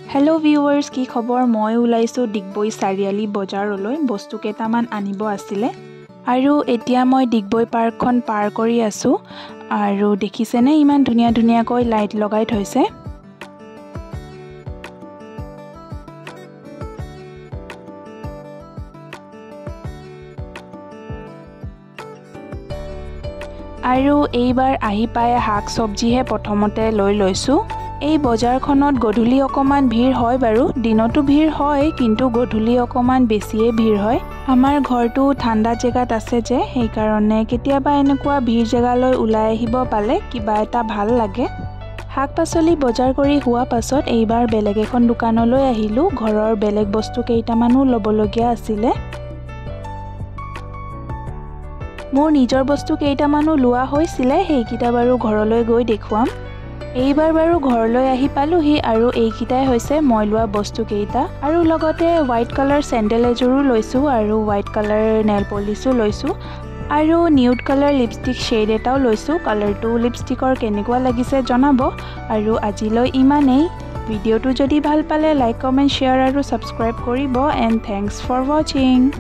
Hello viewers की खबर मैं ओलाइছো डिगबৈ चारिआली बजारলৈ बस्तु केटामान आनिब आছিলে आरो एटिया मैं डिगबৈ पार्कखन पार करि आसु आरो देखिसेने इमान धुनिया धुनियाকৈ लाइट लगाइ थैसे। आरो এইবাৰ আহি পায় শাক সবজিহে প্ৰথমতে লৈ লৈছো। এই বজাৰখনত গধূলি অকমান ভিৰ হয় বাৰু, দিনতো ভিৰ হয় কিন্তু গধূলি অকমান বেছিয়ে ভিৰ হয়। আমাৰ ঘৰটো ঠাণ্ডা জেগাত আছে যে সেই কাৰণে কেতিয়াবা এনেকুৱা ভিৰ জেগালৈ ওলাই আহিব পালে কিবা এটা ভাল লাগে। শাক পাচলি বজাৰ কৰি হোৱা পাছত এইবাৰ বেলেগ এখন দোকানলৈ আহিলো। ঘৰৰ বেলেগ বস্তু কেইটামানো লবলগীয়া আছিলে। মোৰ নিজৰ বস্তু কেইটামানো লোৱা হৈছিলে, সেইকিটা বাৰু ঘৰলৈ গৈ দেখুৱাম। এইবাৰ বাৰু ঘৰলৈ আহি পালোহি আৰু এইকিটাই হৈছে মই লোৱা বস্তু কেইটা আৰু লগতে হোৱাইট কালাৰ চেন্ডেল এযোৰো লৈছো আৰু হোৱাইট কালাৰ নেল পলিশো লৈছো আৰু নিউড কালাৰ লিপষ্টিক শেড এটাও লৈছো। কালাৰটো লিপষ্টিকৰ কেনেকুৱা লাগিছে জনাব আৰু আজিলৈ ইমানেই। ভিডিঅ'টো যদি ভাল পালে লাইক কমেন্ট শ্বেয়াৰ আৰু সাবস্ক্ৰাইব কৰিব এণ্ড থ্যাঙ্কস ফৰ ওয়াচিং।